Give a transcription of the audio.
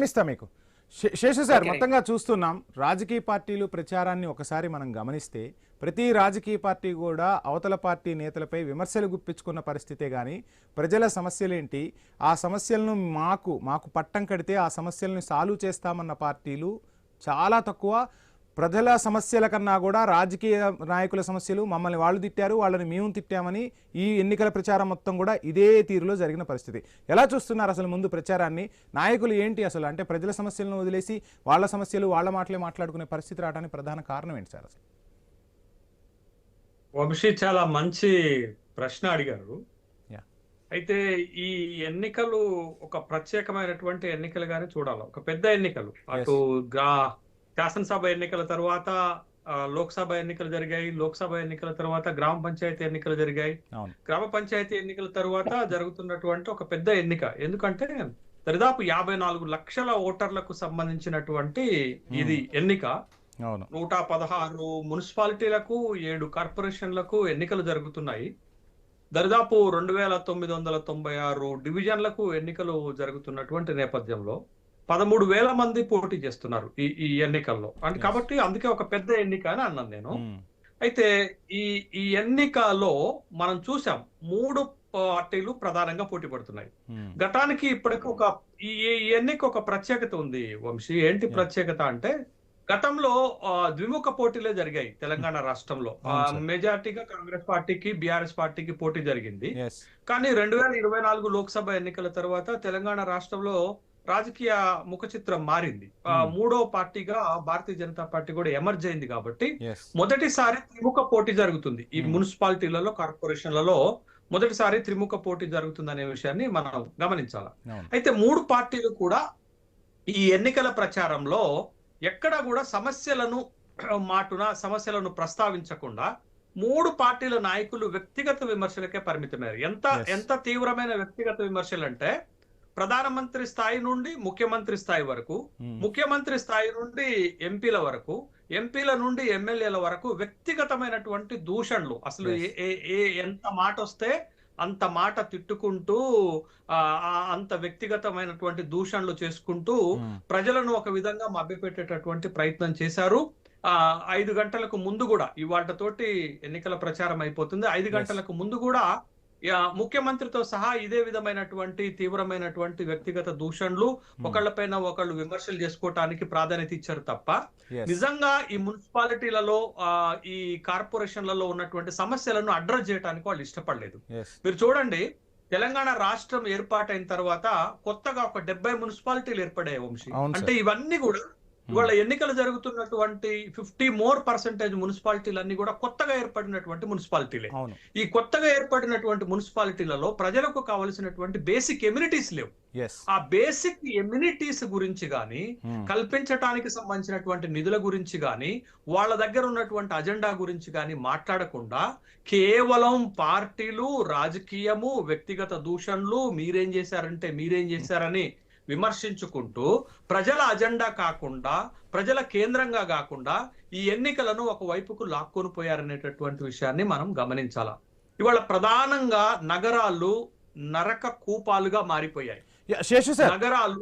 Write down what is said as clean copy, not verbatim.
ఇస్తా మీకు శేషు సార్. మొత్తంగా చూస్తున్నాం రాజకీయ పార్టీలు ప్రచారాన్ని ఒకసారి మనం గమనిస్తే ప్రతి రాజకీయ పార్టీ కూడా అవతల పార్టీ నేతలపై విమర్శలు గుప్పించుకున్న పరిస్థితే కానీ ప్రజల సమస్యలేంటి, ఆ సమస్యలను మాకు పట్టం కడితే ఆ సమస్యలను సాల్వ్ చేస్తామన్న పార్టీలు చాలా తక్కువ. ప్రజల సమస్యల కన్నా కూడా రాజకీయ నాయకుల సమస్యలు, మమ్మల్ని వాళ్ళు తిట్టారు వాళ్ళని మేము తిట్టామని ఈ ఎన్నికల ప్రచారం మొత్తం కూడా ఇదే తీరులో జరిగిన పరిస్థితి. ఎలా చూస్తున్నారు అసలు ముందు ప్రచారాన్ని? నాయకులు ఏంటి అసలు అంటే ప్రజల సమస్యలను వదిలేసి వాళ్ళ సమస్యలు వాళ్ళ మాటలే మాట్లాడుకునే పరిస్థితి రావడానికి ప్రధాన కారణం ఏంటి సార్ అసలు? వంశీ చాలా మంచి ప్రశ్న అడిగారు. అయితే ఈ ఎన్నికలు ఒక ప్రత్యేకమైనటువంటి ఎన్నికలుగానే చూడాలి. ఒక పెద్ద ఎన్నికలు, అటు శాసనసభ ఎన్నికల తర్వాత లోక్సభ ఎన్నికలు జరిగాయి, లోక్సభ ఎన్నికల తర్వాత గ్రామ పంచాయతీ ఎన్నికలు జరిగాయి, గ్రామ పంచాయతీ ఎన్నికల తర్వాత జరుగుతున్నటువంటి ఒక పెద్ద ఎన్నిక. ఎందుకంటే దరిదాపు 54 లక్షల ఓటర్లకు సంబంధించినటువంటి ఇది ఎన్నిక. 116 మున్సిపాలిటీలకు 7 కార్పొరేషన్లకు ఎన్నికలు జరుగుతున్నాయి. దరిదాపు 2996 డివిజన్లకు ఎన్నికలు జరుగుతున్నటువంటి నేపథ్యంలో 13,000 మంది పోటీ చేస్తున్నారు ఈ ఎన్నికల్లో. అంటే కాబట్టి అందుకే ఒక పెద్ద ఎన్నిక అని అన్నాను నేను. అయితే ఈ ఎన్నికలో మనం చూసాం 3 పార్టీలు ప్రధానంగా పోటీ పడుతున్నాయి. గతానికి ఇప్పటికి ఈ ఎన్నిక ఒక ప్రత్యేకత ఉంది వంశీ. ఏంటి ప్రత్యేకత అంటే గతంలో ద్విముఖ పోటీలే జరిగాయి తెలంగాణ రాష్ట్రంలో. మెజార్టీగా కాంగ్రెస్ పార్టీకి, బీఆర్ఎస్ పార్టీకి పోటీ జరిగింది. కానీ 2024 లోక్సభ ఎన్నికల తర్వాత తెలంగాణ రాష్ట్రంలో రాజకీయ ముఖ చిత్రం మారింది. 3వ పార్టీగా భారతీయ జనతా పార్టీ కూడా ఎమర్జ్ అయింది. కాబట్టి మొదటిసారి త్రిముఖ పోటీ జరుగుతుంది. ఈ మున్సిపాలిటీలలో, కార్పొరేషన్లలో మొదటిసారి త్రిముఖ పోటీ జరుగుతుంది అనే విషయాన్ని మనం గమనించాలి. అయితే 3 పార్టీలు కూడా ఈ ఎన్నికల ప్రచారంలో ఎక్కడ కూడా సమస్యలను ప్రస్తావించకుండా 3 పార్టీల నాయకులు వ్యక్తిగత విమర్శలకే పరిమితమయ్యారు. ఎంత తీవ్రమైన వ్యక్తిగత విమర్శలు అంటే ప్రధానమంత్రి స్థాయి నుండి ముఖ్యమంత్రి స్థాయి వరకు, ముఖ్యమంత్రి స్థాయి నుండి ఎంపీల వరకు, ఎంపీల నుండి ఎమ్మెల్యేల వరకు వ్యక్తిగతమైనటువంటి దూషణలు. అసలు ఎంత మాట వస్తే అంత మాట తిట్టుకుంటూ, అంత వ్యక్తిగతమైనటువంటి దూషణలు చేసుకుంటూ ప్రజలను ఒక విధంగా మభ్యపెట్టేటటువంటి ప్రయత్నం చేశారు. 5 గంటలకు ముందు కూడా, ఇవాళతోటి ఎన్నికల ప్రచారం అయిపోతుంది, 5 గంటలకు ముందు కూడా ముఖ్యమంత్రితో సహా ఇదే విధమైనటువంటి తీవ్రమైనటువంటి వ్యక్తిగత దూషణలు, ఒకళ్ళపైన ఒకళ్ళు విమర్శలు చేసుకోవటానికి ప్రాధాన్యత ఇచ్చారు తప్ప నిజంగా ఈ మున్సిపాలిటీలలో, ఈ కార్పొరేషన్లలో ఉన్నటువంటి సమస్యలను అడ్రస్ చేయడానికి వాళ్ళు ఇష్టపడలేదు. మీరు చూడండి, తెలంగాణ రాష్ట్రం ఏర్పాటైన తర్వాత కొత్తగా ఒక 70 మున్సిపాలిటీలు ఏర్పడాయి వంశీ. అంటే ఇవన్నీ కూడా ఇవాళ ఎన్నికలు జరుగుతున్నటువంటి 50% మున్సిపాలిటీలు అన్ని కూడా కొత్తగా ఏర్పడినటువంటి మున్సిపాలిటీలే. ఈ కొత్తగా ఏర్పడినటువంటి మున్సిపాలిటీలలో ప్రజలకు కావలసినటువంటి బేసిక్ ఎమ్యూనిటీస్ లేవు. ఆ బేసిక్ ఎమ్యూనిటీస్ గురించి గాని, కల్పించడానికి సంబంధించినటువంటి నిధుల గురించి గాని, వాళ్ళ దగ్గర ఉన్నటువంటి అజెండా గురించి గాని మాట్లాడకుండా కేవలం పార్టీలు, రాజకీయము, వ్యక్తిగత దూషణలు, మీరేం చేశారని విమర్శించుకుంటూ ప్రజల అజెండా కాకుండా, ప్రజల కేంద్రంగా కాకుండా ఈ ఎన్నికలను ఒక వైపుకు లాక్కొని పోయారనేటటువంటి విషయాన్ని మనం గమనించాలా. ఇవాళ ప్రధానంగా నగరాలు నరక కూపాలుగా మారిపోయాయి. నగరాలు